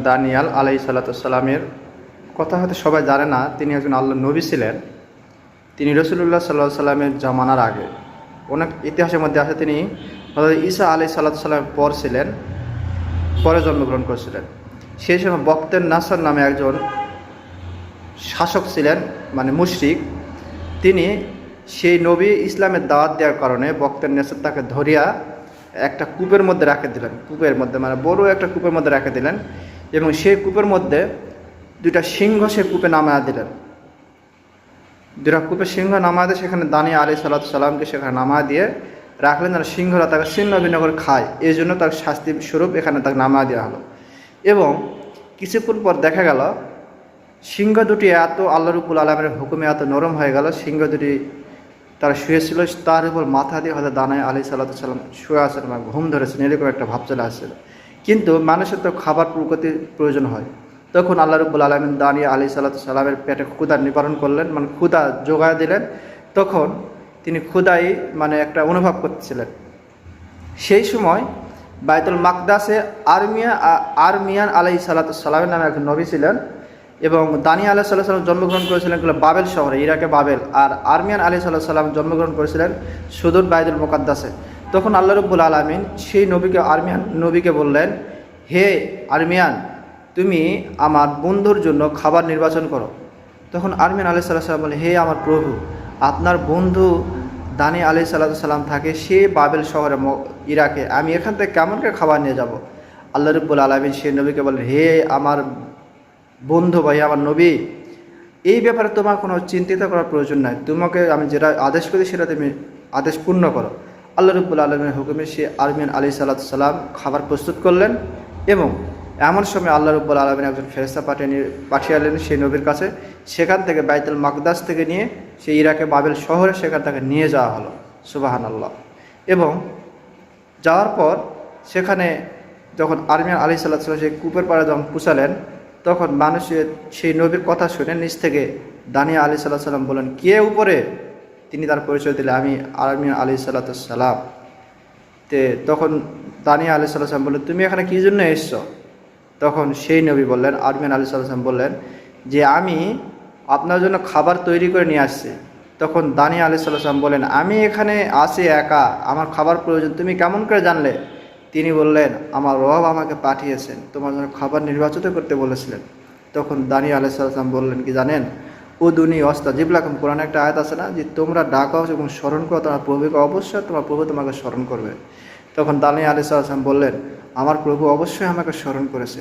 দানিয়াল আলাইহিস সালামের কথা হয়তো সবাই জানে না। তিনি একজন আল্লাহর নবী ছিলেন। তিনি রাসূলুল্লাহ সাল্লাল্লাহু আলাইহি সাল্লামের জামানার আগে, অনেক ইতিহাসের মধ্যে আছে তিনি হযরত ঈসা আলাইহিস সালামের পর ছিলেন, পরে জন্মগ্রহণ করেছিলেন। সেই সময় বক্তের নাসর নামে একজন শাসক ছিলেন, মানে মুশরিক। তিনি সেই নবী ইসলামের দাওয়াত দেওয়ার কারণে বক্তের নাসর তাকে ধরিয়া একটা কূপের মধ্যে রেখে দিলেন। কূপের মধ্যে, মানে বড় একটা কূপের মধ্যে রেখে দিলেন, এবং সেই কূপের মধ্যে দুইটা সিংহ সে কূপে নামায়া দিলেন। দুইটা কূপে সিংহ নামায়া দিয়ে সেখানে দানিয়াল আলাইহিস সালামকে সেখানে নামায়া দিয়ে রাখলেন, যেন সিংহরা তাকে ছিন্ন ভিন্ন করে খায়। এই জন্য তার শাস্তি স্বরূপ এখানে তাকে নামায়া দেওয়া হলো। এবং কিছুক্ষণ পর দেখা গেল সিংহ দুটি এত আল্লাহ রাব্বুল আলামিনের হুকুমে এত নরম হয়ে গেল, সিংহ দুটি তারা শুয়েছিল, তার উপর মাথা দিয়ে হয়তো দানিয়াল আলাইহিস সালাম শুয়ে আছেন, মানে ঘুম ধরেছেন, এরকম একটা ভাব চলে আসছিল। কিন্তু মানুষের তো খাবার প্রয়োজন হয়। তখন আল্লাহ রাব্বুল আলামিন দানিয়াল আলাইহিস সালামের পেটে ক্ষুধা নিবারণ করলেন, মানে ক্ষুধা যোগায় দিলেন। তখন তিনি ক্ষুধাই মানে একটা অনুভব করতেছিলেন। সেই সময় বাইতুল মাকদাসে আরমিয়ান আলাইহিস সালামের নামে একজন নবী ছিলেন, এবং দানিয়াল আলাইহিস সালাম জন্মগ্রহণ করেছিলেন বাবেল শহরে, ইরাকে বাবেল। আর আরমিয়ান আলাইহিস সালাম জন্মগ্রহণ করেছিলেন সুদূর বাইতুল মুকাদ্দাসে। তখন আল্লাহ রাব্বুল আলামিন সেই আরমিয়ান নবীকে বললেন, হে আরমিয়ান, তুমি আমার বন্ধুর জন্য খাবার নির্বাচন করো। তখন আরমিয়ান আলাইহিস সালাম বলে, হে আমার প্রভু, আপনার বন্ধু দানিয়াল আলাইহিস সালাম থাকে সে বাবেল শহরে ইরাকে, আমি এখান থেকে কেমন করে খাবার নিয়ে যাব? আল্লাহ রাব্বুল আলামিন সেই নবীকে বলেন, হে আমার বন্ধু ভাই, আমার নবী, এই ব্যাপারে তোমার কোনো চিন্তিত করার প্রয়োজন নাই। তোমাকে আমি যেটা আদেশ করি সেটা তুমি আদেশ পূর্ণ করো। আল্লাহ রাব্বুল আলামিনের হুকুমে সে আরমিয়ান আলাইহিস সালাম খাবার প্রস্তুত করলেন, এবং এমন সময় আল্লাহ রাব্বুল আলামিন একজন ফেরেশতা পাঠিয়ে সেই নবীর কাছে। সেখান থেকে বাইতুল মাকদাস থেকে নিয়ে সেই ইরাকে বাবেল শহরে সেখান থেকে নিয়ে যাওয়া হলো। সুবহানাল্লাহ। এবং যাওয়ার পর সেখানে যখন আরমিয়ান আলাইহিস সালাম সেই কূপের পাড়ে যখন পৌঁছালেন, তখন মানুষের সেই নবীর কথা শুনে নিচ থেকে দানিয়াল আলাইহিস সালাম বলেন, কে উপরে? তিনি তার পরিচয় দিলেন, আমি আরমিয়ান আলাইহিস সালাম। তখন দানিয়াল আলাইহিস সালাম বললেন, তুমি এখানে কী জন্য এসছো? তখন সেই নবী বললেন, আরমিয়ান আলাইহিস সালাম বললেন যে, আমি আপনার জন্য খাবার তৈরি করে নিয়ে আসছি। তখন দানিয়াল আলাইহিস সালাম বলেন, আমি এখানে আছি একা, আমার খাবার প্রয়োজন, তুমি কেমন করে জানলে? তিনি বললেন, আমার রব আমাকে পাঠিয়েছেন, তোমার জন্য খাবার নির্বাচিত করতে বলেছিলেন। তখন দানিয়াল আলাইহিস সালাম বললেন কি জানেন? উদুনি ওয়াস্তাজিব লাকুম, কোরআনে একটা আয়াত আছে না, যে তোমরা ডাকাও এবং স্মরণ করো তোমার প্রভুকে, অবশ্যই তোমার প্রভু তোমাকে স্মরণ করবে। তখন দানিয়াল আলাইহিস সালাম বললেন, আমার প্রভু অবশ্যই আমাকে স্মরণ করেছে।